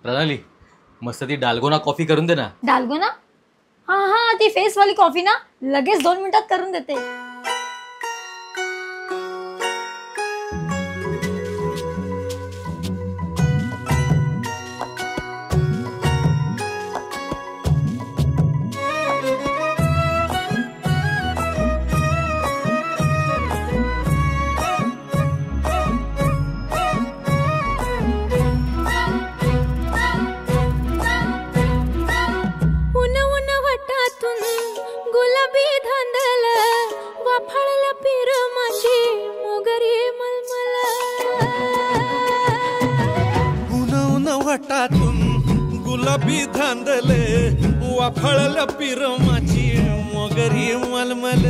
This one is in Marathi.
प्रणाली मस्त ती डालगोना कॉफी करून दे ना. डालगोना? हा हा, ती फेस वाली कॉफी ना, लगेच 2 मिनिटात करून देते. गुलाबी धांदल वाफाळला पिर माझी मोगरी मलमल. उन उन वाटातून गुलाबी धांदल वाफाळला पिर माझी मोगरी मलमल.